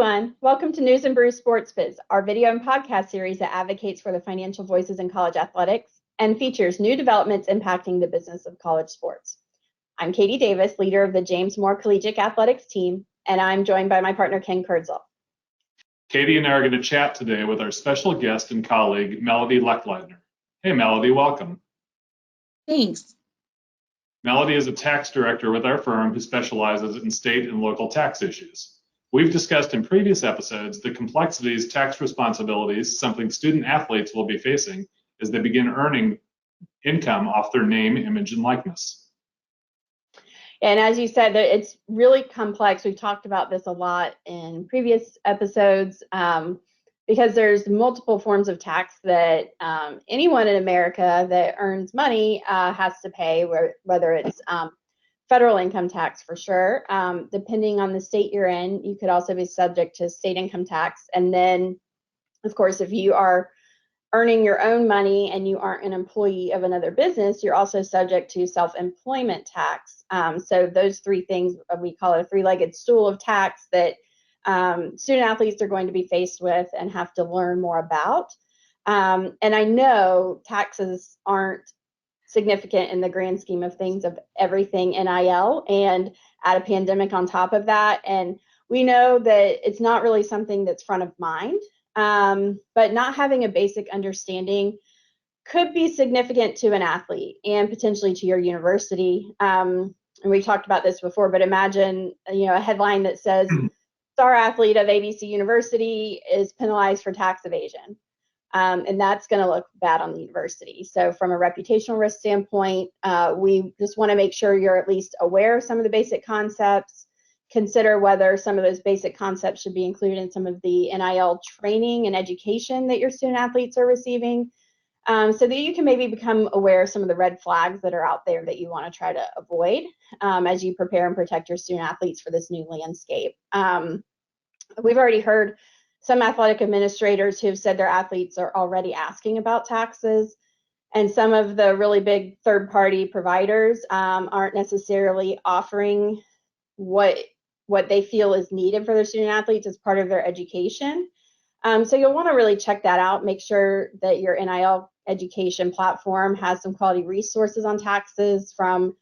everyone. Welcome to News and Brews Sports Biz, our video and podcast series that advocates for the financial voices in college athletics and features new developments impacting the business of college sports. I'm Katie Davis, leader of the James Moore Collegiate Athletics team, and I'm joined by my partner, Ken Kurtzel. Katie and I are going to chat today with our special guest and colleague, Melody Lechleidner. Hey, Melody, welcome. Thanks. Melody is a tax director with our firm who specializes in state and local tax issues. We've discussed in previous episodes the complexities, tax responsibilities, something student athletes will be facing as they begin earning income off their name, image, and likeness. And as you said, it's really complex. We've talked about this a lot in previous episodes because there's multiple forms of tax that anyone in America that earns money has to pay, whether it's federal income tax for sure. Depending on the state you're in, you could also be subject to state income tax. And then, of course, if you are earning your own money and you aren't an employee of another business, you're also subject to self-employment tax. So those three things, we call it a three-legged stool of tax that student athletes are going to be faced with and have to learn more about. And I know taxes aren't significant in the grand scheme of things of everything NIL, and add a pandemic on top of that. And we know that it's not really something that's front of mind, but not having a basic understanding could be significant to an athlete and potentially to your university. And we talked about this before, but imagine, a headline that says, star athlete of ABC University is penalized for tax evasion. And that's going to look bad on the university. So from a reputational risk standpoint, we just want to make sure you're at least aware of some of the basic concepts, consider whether some of those basic concepts should be included in some of the NIL training and education that your student athletes are receiving, so that you can maybe become aware of some of the red flags that are out there that you want to try to avoid as you prepare and protect your student athletes for this new landscape. We've already heard some athletic administrators who have said their athletes are already asking about taxes, and some of the really big third-party providers aren't necessarily offering what they feel is needed for their student athletes as part of their education. So you'll want to really check that out, make sure that your NIL education platform has some quality resources on taxes from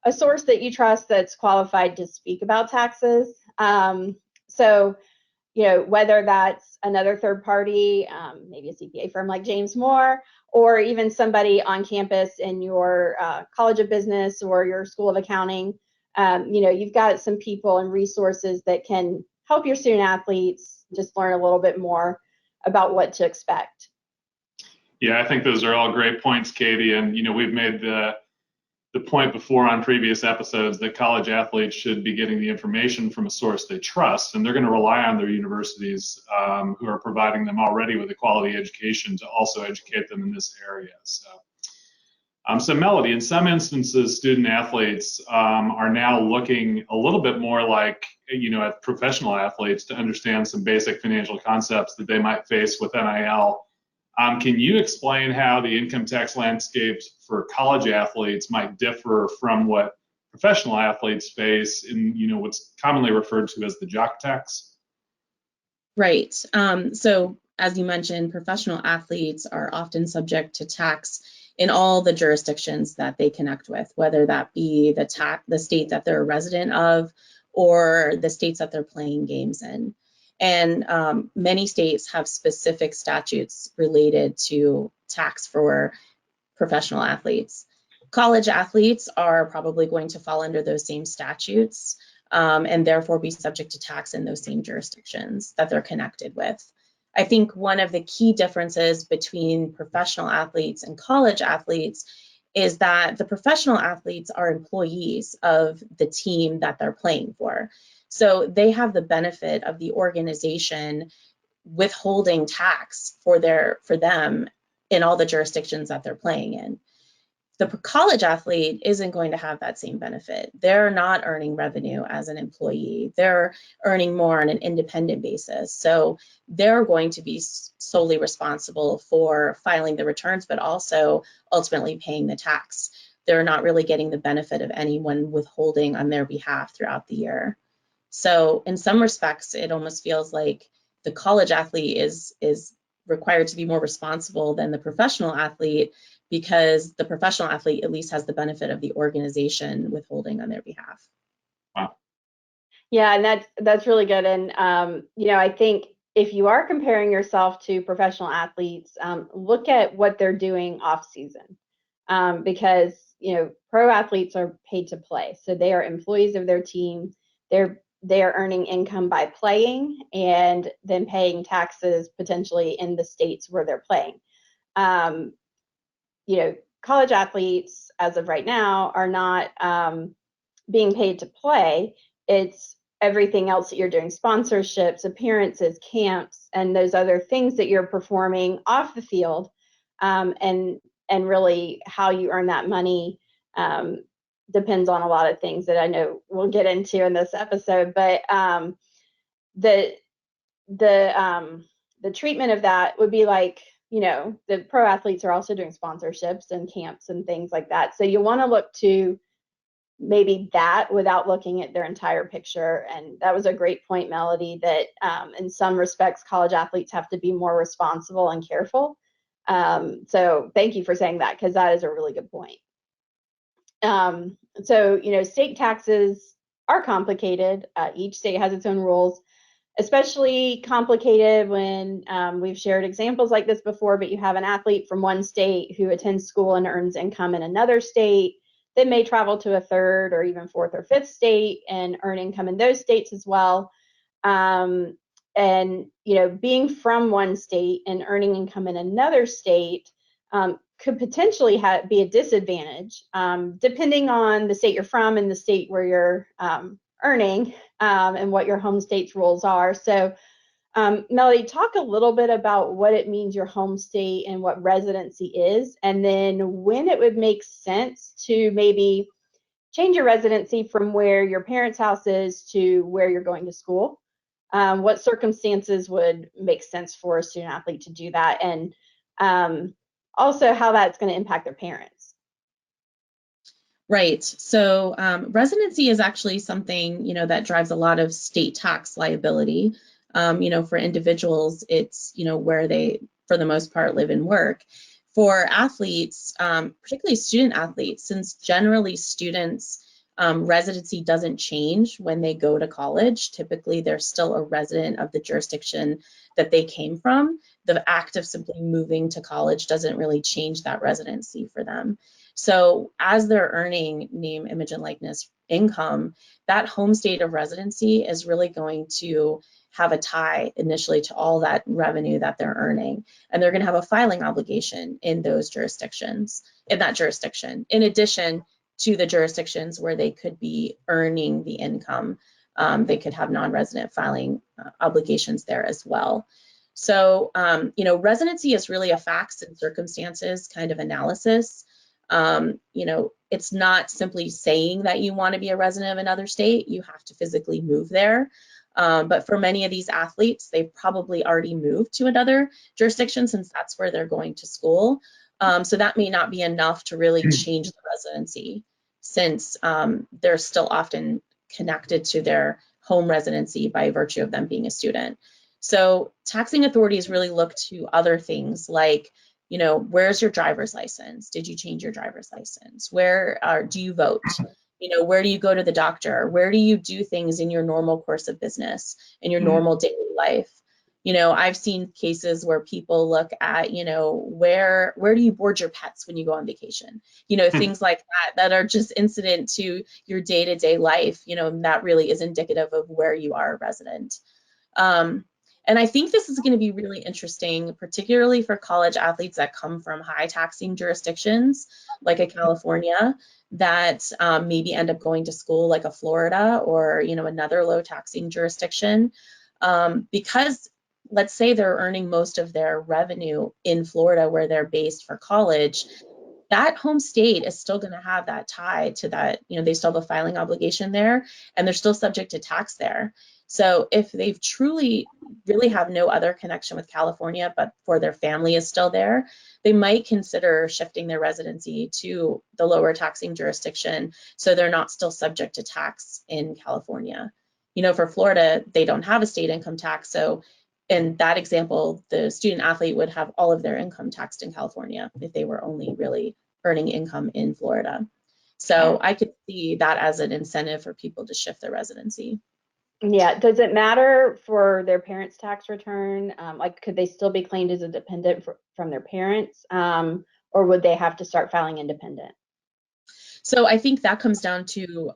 a source that you trust that's qualified to speak about taxes. Whether that's another third party, maybe a CPA firm like James Moore, or even somebody on campus in your College of Business or your School of Accounting, you've got some people and resources that can help your student athletes just learn a little bit more about what to expect. Yeah, I think those are all great points, Katie. And, we've made the point before on previous episodes that college athletes should be getting the information from a source they trust, and they're going to rely on their universities who are providing them already with a quality education to also educate them in this area. So Melody, in some instances, student athletes are now looking a little bit more like, at professional athletes to understand some basic financial concepts that they might face with NIL. Can you explain how the income tax landscapes for college athletes might differ from what professional athletes face in, what's commonly referred to as the jock tax? Right. So as you mentioned, professional athletes are often subject to tax in all the jurisdictions that they connect with, whether that be the state that they're a resident of or the states that they're playing games in. And many states have specific statutes related to tax for professional athletes. College athletes are probably going to fall under those same statutes and therefore be subject to tax in those same jurisdictions that they're connected with. I think one of the key differences between professional athletes and college athletes is that the professional athletes are employees of the team that they're playing for. So they have the benefit of the organization withholding tax for them in all the jurisdictions that they're playing in. The college athlete isn't going to have that same benefit. They're not earning revenue as an employee. They're earning more on an independent basis. So they're going to be solely responsible for filing the returns, but also ultimately paying the tax. They're not really getting the benefit of anyone withholding on their behalf throughout the year. So in some respects, it almost feels like the college athlete is required to be more responsible than the professional athlete, because the professional athlete at least has the benefit of the organization withholding on their behalf. Wow. Yeah, and that's really good. And I think if you are comparing yourself to professional athletes, look at what they're doing off season, because pro athletes are paid to play, so they are employees of their team. They are earning income by playing and then paying taxes potentially in the states where they're playing. College athletes, as of right now, are not being paid to play. It's everything else that you're doing: sponsorships, appearances, camps, and those other things that you're performing off the field. And really how you earn that money depends on a lot of things that I know we'll get into in this episode. But the treatment of that would be like, the pro athletes are also doing sponsorships and camps and things like that. So you want to look to maybe that without looking at their entire picture. And that was a great point, Melody, that in some respects, college athletes have to be more responsible and careful. So thank you for saying that, because that is a really good point. State taxes are complicated. Each state has its own rules, especially complicated when we've shared examples like this before, but you have an athlete from one state who attends school and earns income in another state, then may travel to a third or even fourth or fifth state and earn income in those states as well. Being from one state and earning income in another state could potentially be a disadvantage, depending on the state you're from and the state where you're earning, and what your home state's rules are. So, Melody, talk a little bit about what it means, your home state, and what residency is, and then when it would make sense to maybe change your residency from where your parents' house is to where you're going to school. What circumstances would make sense for a student athlete to do that, and also how that's going to impact their parents. Right. So residency is actually something, that drives a lot of state tax liability. For individuals, it's, where they, for the most part, live and work. For athletes, particularly student athletes, since generally students, residency doesn't change when they go to college. Typically, they're still a resident of the jurisdiction that they came from. The act of simply moving to college doesn't really change that residency for them. So as they're earning name, image, and likeness income, that home state of residency is really going to have a tie initially to all that revenue that they're earning. And they're going to have a filing obligation in those jurisdictions, in that jurisdiction, in addition to the jurisdictions where they could be earning the income. They could have non-resident filing obligations there as well. So, residency is really a facts and circumstances kind of analysis. It's not simply saying that you want to be a resident of another state. You have to physically move there. But for many of these athletes, they've probably already moved to another jurisdiction since that's where they're going to school. So that may not be enough to really change the residency, since they're still often connected to their home residency by virtue of them being a student. So taxing authorities really look to other things like, where's your driver's license? Did you change your driver's license? Where do you vote? Where do you go to the doctor? Where do you do things in your normal course of business, in your normal daily life? I've seen cases where people look at, where do you board your pets when you go on vacation? Things like that are just incident to your day-to-day life, that really is indicative of where you are a resident. And I think this is going to be really interesting, particularly for college athletes that come from high taxing jurisdictions like a California, that maybe end up going to school like a Florida or, another low taxing jurisdiction. Because let's say they're earning most of their revenue in Florida where they're based for college, that home state is still going to have that tie to that, they still have a filing obligation there and they're still subject to tax there. So if they've truly really have no other connection with California, but for their family is still there, they might consider shifting their residency to the lower taxing jurisdiction so they're not still subject to tax in California. For Florida, they don't have a state income tax. So in that example, the student athlete would have all of their income taxed in California if they were only really earning income in Florida. So I could see that as an incentive for people to shift their residency. Yeah. Does it matter for their parents' tax return? Like, could they still be claimed as a dependent from their parents, or would they have to start filing independent? So I think that comes down to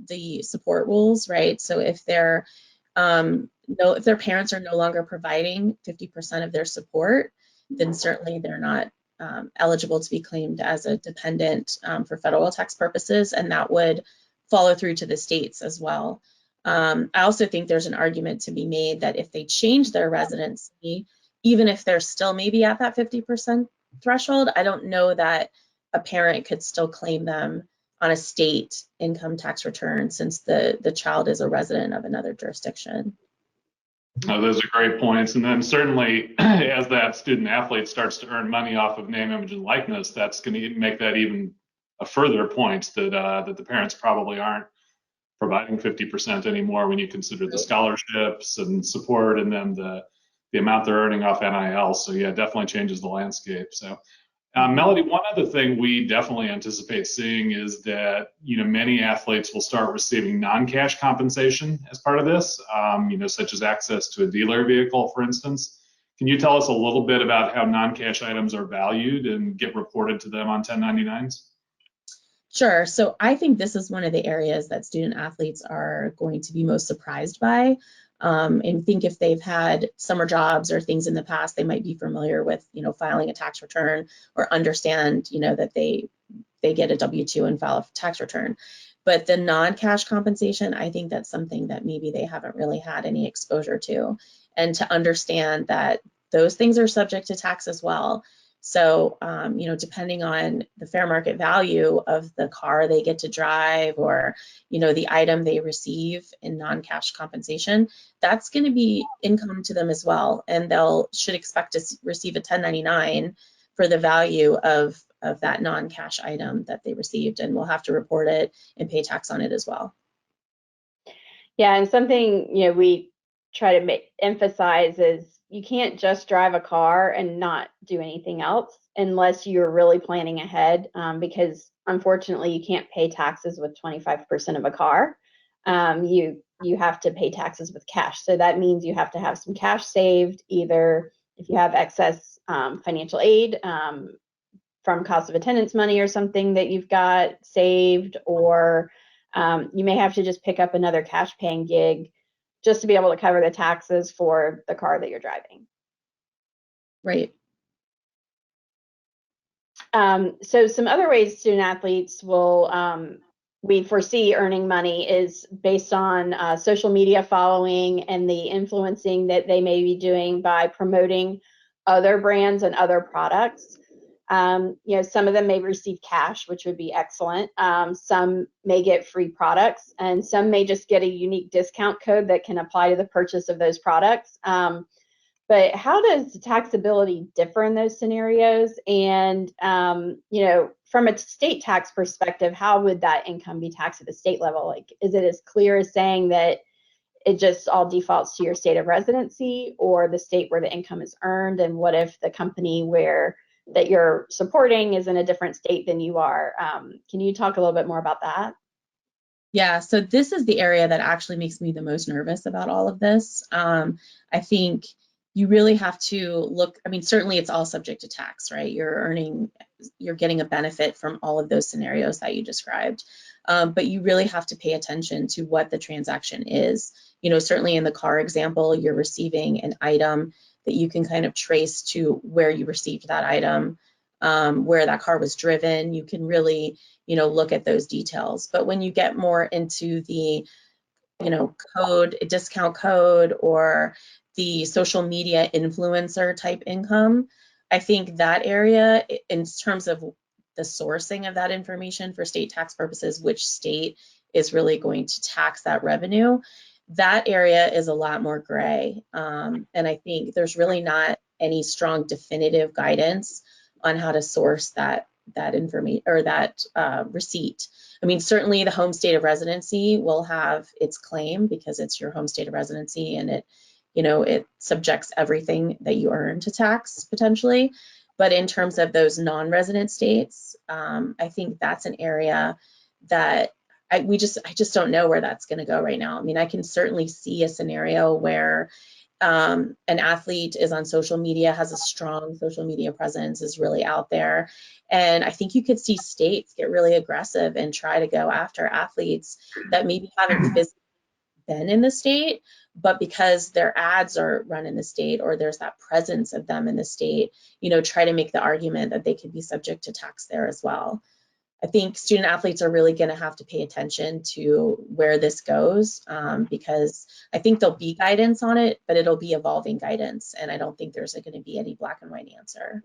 the support rules, right? So if their parents are no longer providing 50% of their support, then certainly they're not eligible to be claimed as a dependent for federal tax purposes, and that would follow through to the states as well. I also think there's an argument to be made that if they change their residency, even if they're still maybe at that 50% threshold, I don't know that a parent could still claim them on a state income tax return since the child is a resident of another jurisdiction. Those are great points. And then certainly as that student athlete starts to earn money off of name, image, and likeness, that's going to make that even a further point that the parents probably aren't providing 50% anymore when you consider the scholarships and support and then the amount they're earning off NIL. So yeah, definitely changes the landscape. So Melody, one other thing we definitely anticipate seeing is that many athletes will start receiving non-cash compensation as part of this, such as access to a dealer vehicle, for instance. Can you tell us a little bit about how non-cash items are valued and get reported to them on 1099s? Sure. So I think this is one of the areas that student athletes are going to be most surprised by. And think if they've had summer jobs or things in the past, they might be familiar with, filing a tax return or understand, that they get a W-2 and file a tax return. But the non-cash compensation, I think that's something that maybe they haven't really had any exposure to, and to understand that those things are subject to tax as well. So, depending on the fair market value of the car they get to drive or, the item they receive in non-cash compensation, that's going to be income to them as well. And should expect to receive a 1099 for the value of that non-cash item that they received, and will have to report it and pay tax on it as well. Yeah, and something we try to emphasize is you can't just drive a car and not do anything else unless you're really planning ahead, because unfortunately you can't pay taxes with 25% of a car. You have to pay taxes with cash. So that means you have to have some cash saved, either if you have excess financial aid from cost of attendance money or something that you've got saved, or you may have to just pick up another cash paying gig just to be able to cover the taxes for the car that you're driving. Right. So some other ways student athletes will, we foresee earning money is based on social media following and the influencing that they may be doing by promoting other brands and other products. Some of them may receive cash, which would be excellent. Some may get free products, and some may just get a unique discount code that can apply to the purchase of those products. But how does taxability differ in those scenarios? And, from a state tax perspective, how would that income be taxed at the state level? Like, is it as clear as saying that it just all defaults to your state of residency or the state where the income is earned? And what if the company that you're supporting is in a different state than you are? Can you talk a little bit more about that? Yeah, so this is the area that actually makes me the most nervous about all of this. I think you really have to look, certainly it's all subject to tax, right? You're getting a benefit from all of those scenarios that you described. But you really have to pay attention to what the transaction is. Certainly in the car example, you're receiving an item that you can kind of trace to where you received that item, where that car was driven. You can really, look at those details. But when you get more into the, discount code, or the social media influencer type income, I think that area, in terms of the sourcing of that information for state tax purposes, which state is really going to tax that revenue, that area is a lot more gray. And I think there's really not any strong definitive guidance on how to source that information or that receipt. I mean, certainly the home state of residency will have its claim because it's your home state of residency, and it, you know, it subjects everything that you earn to tax potentially. But in terms of those non-resident states, I think that's an area that I just don't know where that's going to go right now. I mean, I can certainly see a scenario where an athlete is on social media, has a strong social media presence, is really out there. And I think you could see states get really aggressive and try to go after athletes that maybe haven't physically been in the state, but because their ads are run in the state or there's that presence of them in the state, you know, try to make the argument that they could be subject to tax there as well. I think student athletes are really going to have to pay attention to where this goes, because I think there'll be guidance on it, but it'll be evolving guidance. And I don't think there's going to be any black and white answer.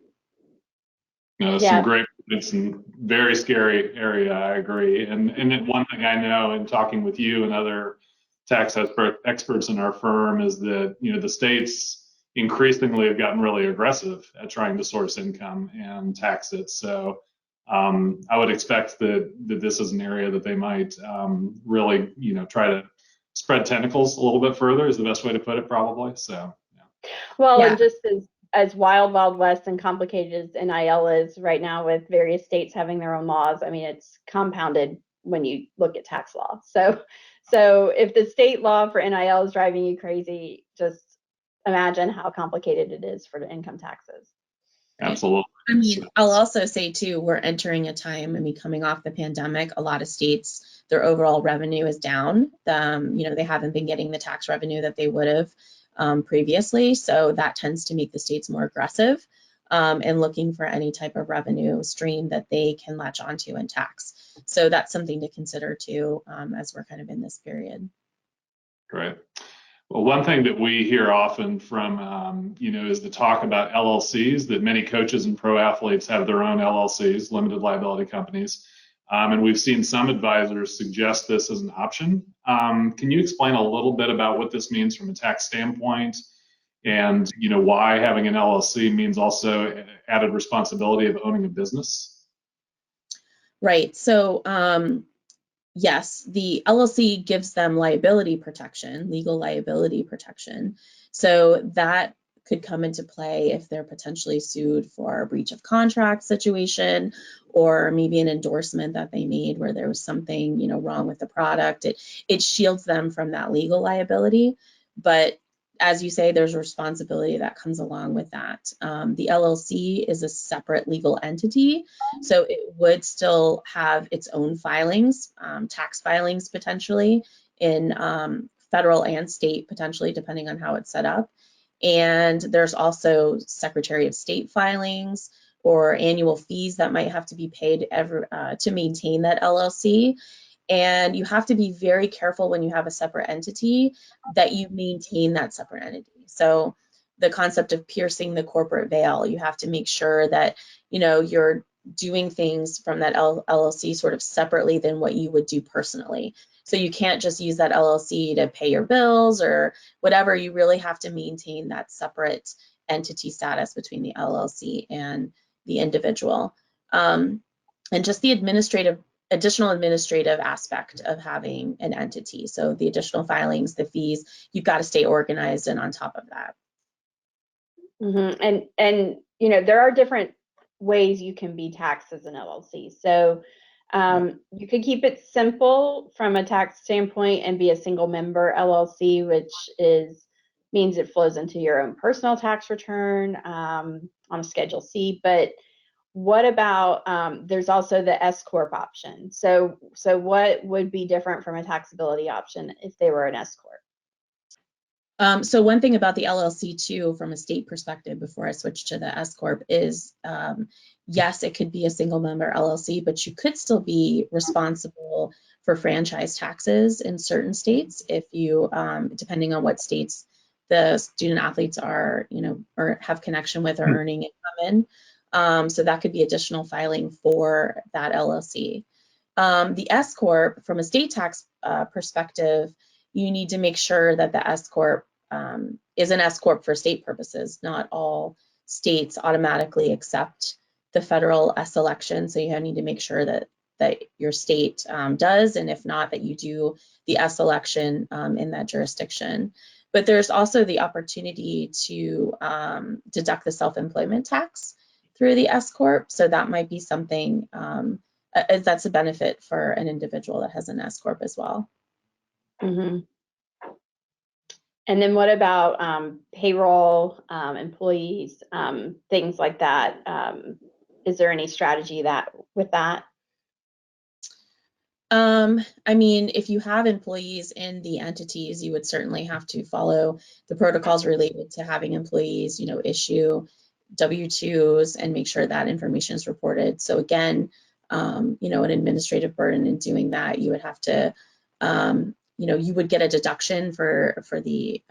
Some great points and very scary area. I agree. And one thing I know in talking with you and other tax experts in our firm is that, you know, the states increasingly have gotten really aggressive at trying to source income and tax it. So I would expect that this is an area that they might really, you know, try to spread tentacles a little bit further is the best way to put it, probably. So, yeah. Well, and just as wild west and complicated as NIL is right now, with various states having their own laws, I mean, it's compounded when you look at tax law. So if the state law for NIL is driving you crazy, just imagine how complicated it is for the income taxes. Absolutely. I mean, I'll also say too, we're entering a time, I mean, coming off the pandemic, a lot of states, their overall revenue is down. You know, they haven't been getting the tax revenue that they would have previously. So that tends to make the states more aggressive and looking for any type of revenue stream that they can latch onto and tax. So that's something to consider too, as we're kind of in this period. Great. Well, one thing that we hear often from, you know, is the talk about LLCs, that many coaches and pro athletes have their own LLCs, limited liability companies. And we've seen some advisors suggest this as an option. Can you explain a little bit about what this means from a tax standpoint, and, you know, why having an LLC means also added responsibility of owning a business? Right. So, yes, the LLC gives them liability protection, legal liability protection. So that could come into play if they're potentially sued for a breach of contract situation, or maybe an endorsement that they made where there was something, you know, wrong with the product. It shields them from that legal liability. But as you say, there's a responsibility that comes along with that. The LLC is a separate legal entity, so it would still have its own filings, tax filings potentially in federal and state, potentially, depending on how it's set up. And there's also Secretary of State filings or annual fees that might have to be paid to maintain that LLC. And you have to be very careful when you have a separate entity that you maintain that separate entity. So the concept of piercing the corporate veil, you have to make sure that, you know, you're doing things from that LLC sort of separately than what you would do personally. So you can't just use that LLC to pay your bills or whatever. You really have to maintain that separate entity status between the LLC and the individual. And just the additional administrative aspect of having an entity. So the additional filings, the fees, you've got to stay organized and on top of that. Mm-hmm. And you know, there are different ways you can be taxed as an LLC. So you could keep it simple from a tax standpoint and be a single member LLC, which means it flows into your own personal tax return on a Schedule C. But what about there's also the S Corp option. So what would be different from a taxability option if they were an S Corp? So one thing about the LLC too, from a state perspective, before I switch to the S Corp, is yes, it could be a single member LLC, but you could still be responsible for franchise taxes in certain states if you, depending on what states the student athletes are, you know, or have connection with or earning income in. So that could be additional filing for that LLC. The S Corp, from a state tax perspective, you need to make sure that the S Corp is an S Corp for state purposes. Not all states automatically accept the federal S election. So you need to make sure that your state does, and if not, that you do the S election in that jurisdiction. But there's also the opportunity to deduct the self-employment tax through the S Corp. So that might be something that's a benefit for an individual that has an S Corp as well. Mm-hmm. And then what about payroll, employees, things like that? Is there any strategy with that? I mean, if you have employees in the entities, you would certainly have to follow the protocols related to having employees, issue W-2s and make sure that information is reported. So again, an administrative burden in doing that, you would have to, you would get a deduction for the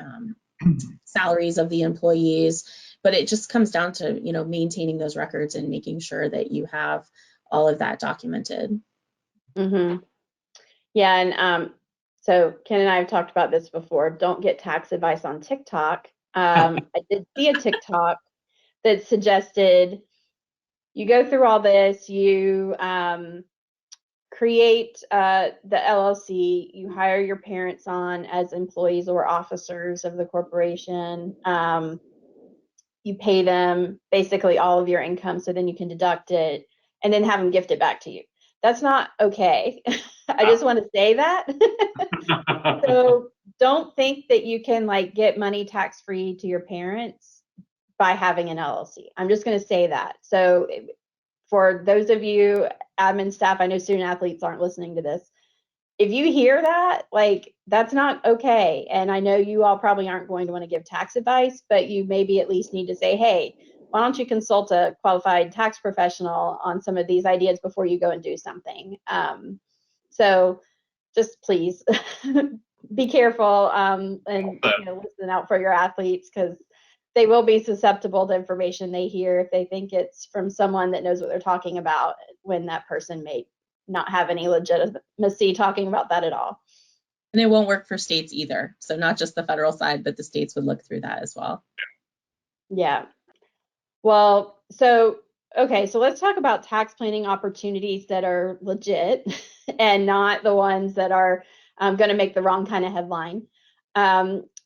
salaries of the employees, but it just comes down to, maintaining those records and making sure that you have all of that documented. Mm-hmm. Yeah, and so Ken and I have talked about this before. Don't get tax advice on TikTok. I did see a TikTok that suggested you go through all this, you create the LLC, you hire your parents on as employees or officers of the corporation. You pay them basically all of your income, so then you can deduct it and then have them gift it back to you. That's not okay. I just want to say that. So don't think that you can get money tax-free to your parents by having an LLC. I'm just going to say that. So for those of you admin staff, I know student athletes aren't listening to this. If you hear that, that's not okay. And I know you all probably aren't going to want to give tax advice, but you maybe at least need to say, hey, why don't you consult a qualified tax professional on some of these ideas before you go and do something? So just please be careful and listen out for your athletes, because they will be susceptible to information they hear if they think it's from someone that knows what they're talking about, when that person may not have any legitimacy talking about that at all. And it won't work for states either. So not just the federal side, but the states would look through that as well. Yeah. Well, so let's talk about tax planning opportunities that are legit and not the ones that are going to make the wrong kind of headline.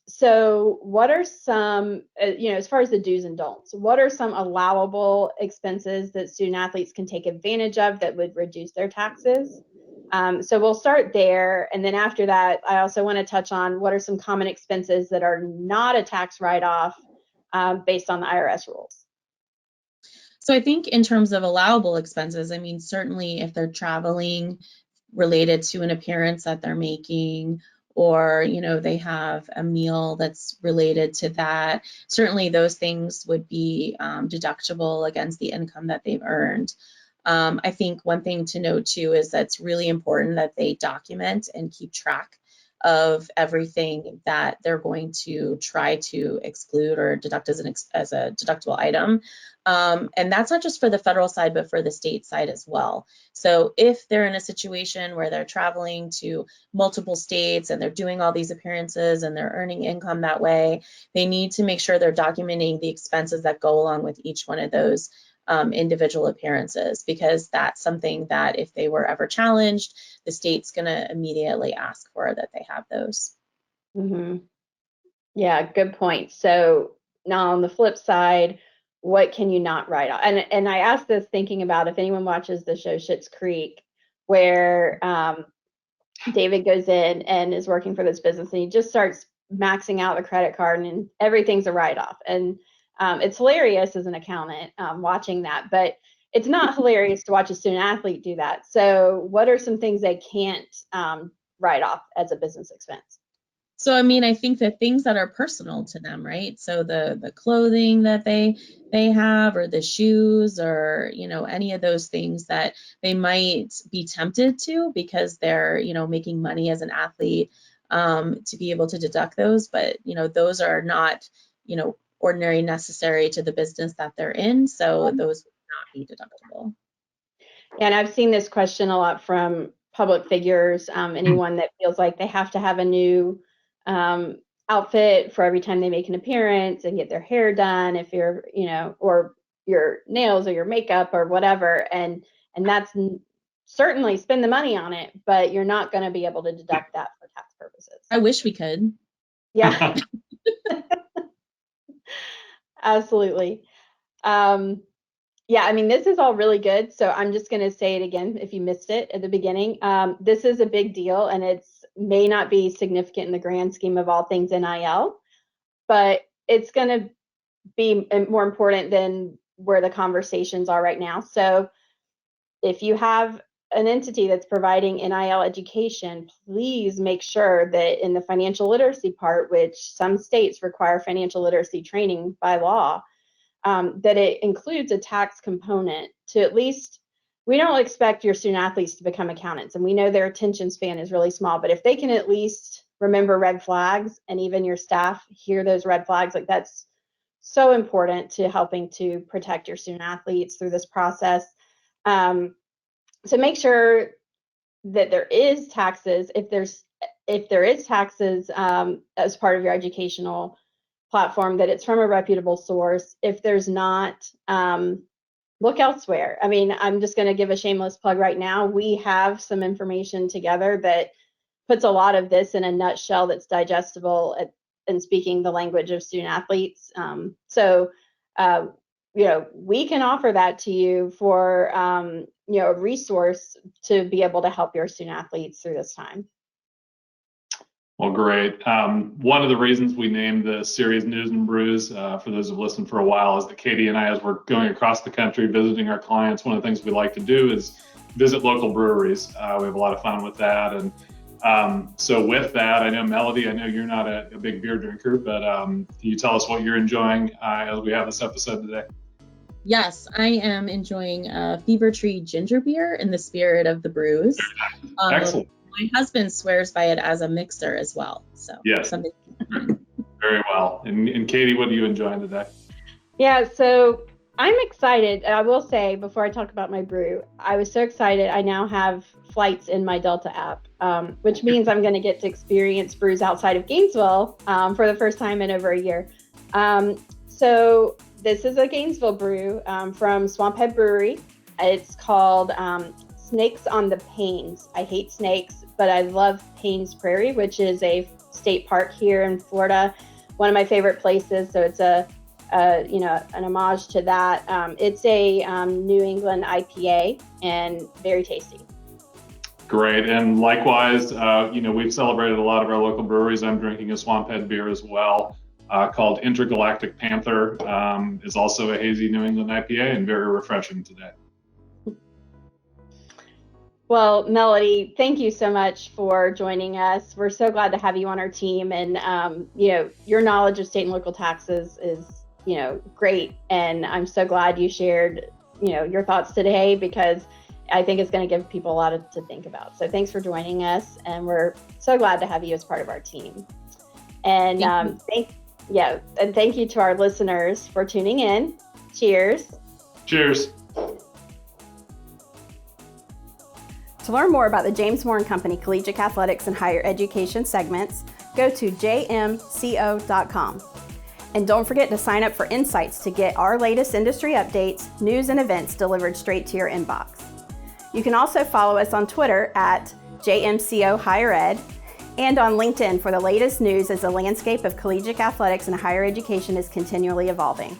So what are some, as far as the do's and don'ts, what are some allowable expenses that student athletes can take advantage of that would reduce their taxes? So we'll start there. And then after that, I also want to touch on what are some common expenses that are not a tax write-off based on the IRS rules. So I think in terms of allowable expenses, I mean, certainly if they're traveling related to an appearance that they're making, or they have a meal that's related to that, certainly those things would be deductible against the income that they've earned. I think one thing to note too is that it's really important that they document and keep track of everything that they're going to try to exclude or deduct as a deductible item. And that's not just for the federal side, but for the state side as well. So if they're in a situation where they're traveling to multiple states and they're doing all these appearances and they're earning income that way, they need to make sure they're documenting the expenses that go along with each one of those individual appearances, because that's something that if they were ever challenged, the state's going to immediately ask for that they have those. Mm-hmm. Yeah, good point. So now on the flip side, what can you not write off? And I asked this thinking about if anyone watches the show Schitt's Creek, where David goes in and is working for this business and he just starts maxing out the credit card and everything's a write-off. And it's hilarious as an accountant watching that, but it's not hilarious to watch a student athlete do that. So what are some things they can't write off as a business expense? So, I mean, I think the things that are personal to them, right? So the clothing that they have, or the shoes, or, any of those things that they might be tempted to because they're, making money as an athlete, to be able to deduct those. But, those are not, ordinary necessary to the business that they're in. So those would not be deductible. And I've seen this question a lot from public figures, anyone that feels like they have to have a new outfit for every time they make an appearance and get their hair done, if you're, or your nails or your makeup or whatever, and that's certainly spend the money on it, but you're not going to be able to deduct that for tax purposes. I wish we could. Yeah. Absolutely. Yeah, I mean, this is all really good. So I'm just going to say it again if you missed it at the beginning. This is a big deal, and it's may not be significant in the grand scheme of all things NIL, but it's going to be more important than where the conversations are right now. So if you have an entity that's providing NIL education, please make sure that in the financial literacy part, which some states require financial literacy training by law, that it includes a tax component to at least, we don't expect your student athletes to become accountants, and we know their attention span is really small, but if they can at least remember red flags, and even your staff hear those red flags, like that's so important to helping to protect your student athletes through this process. So make sure that there is taxes, if there is taxes as part of your educational platform, that it's from a reputable source. If there's not, look elsewhere. I mean, I'm just going to give a shameless plug right now. We have some information together that puts a lot of this in a nutshell that's digestible and speaking the language of student athletes. We can offer that to you for, a resource to be able to help your student athletes through this time. Well, great. One of the reasons we named the series News and Brews, for those who've listened for a while, is that Katie and I, as we're going across the country visiting our clients, one of the things we like to do is visit local breweries. We have a lot of fun with that. And so with that, I know, Melody, I know you're not a big beer drinker, but can you tell us what you're enjoying as we have this episode today? Yes, I am enjoying Fever Tree ginger beer in the spirit of the Brews. Excellent. My husband swears by it as a mixer as well. So yes, something. Very well. And Katie, what are you enjoying today? Yeah, so I'm excited. I will say, before I talk about my brew, I was so excited. I now have flights in my Delta app, which means I'm going to get to experience brews outside of Gainesville for the first time in over a year. So this is a Gainesville brew from Swamphead Brewery. It's called Snakes on the Panes. I hate snakes, but I love Panes Prairie, which is a state park here in Florida. One of my favorite places. So it's an homage to that. It's a New England IPA and very tasty. Great. And likewise, we've celebrated a lot of our local breweries. I'm drinking a Swamphead beer as well, called Intergalactic Panther. Is also a hazy New England IPA and very refreshing today. Well, Melody, thank you so much for joining us. We're so glad to have you on our team, and your knowledge of state and local taxes is great, and I'm so glad you shared your thoughts today, because I think it's going to give people a lot to think about. So thanks for joining us, and we're so glad to have you as part of our team. And thank you to our listeners for tuning in. Cheers. Cheers. To learn more about the James Moore & Company Collegiate Athletics and Higher Education segments, go to jmco.com. And don't forget to sign up for Insights to get our latest industry updates, news, and events delivered straight to your inbox. You can also follow us on Twitter at JMCO Higher Ed and on LinkedIn for the latest news as the landscape of collegiate athletics and higher education is continually evolving.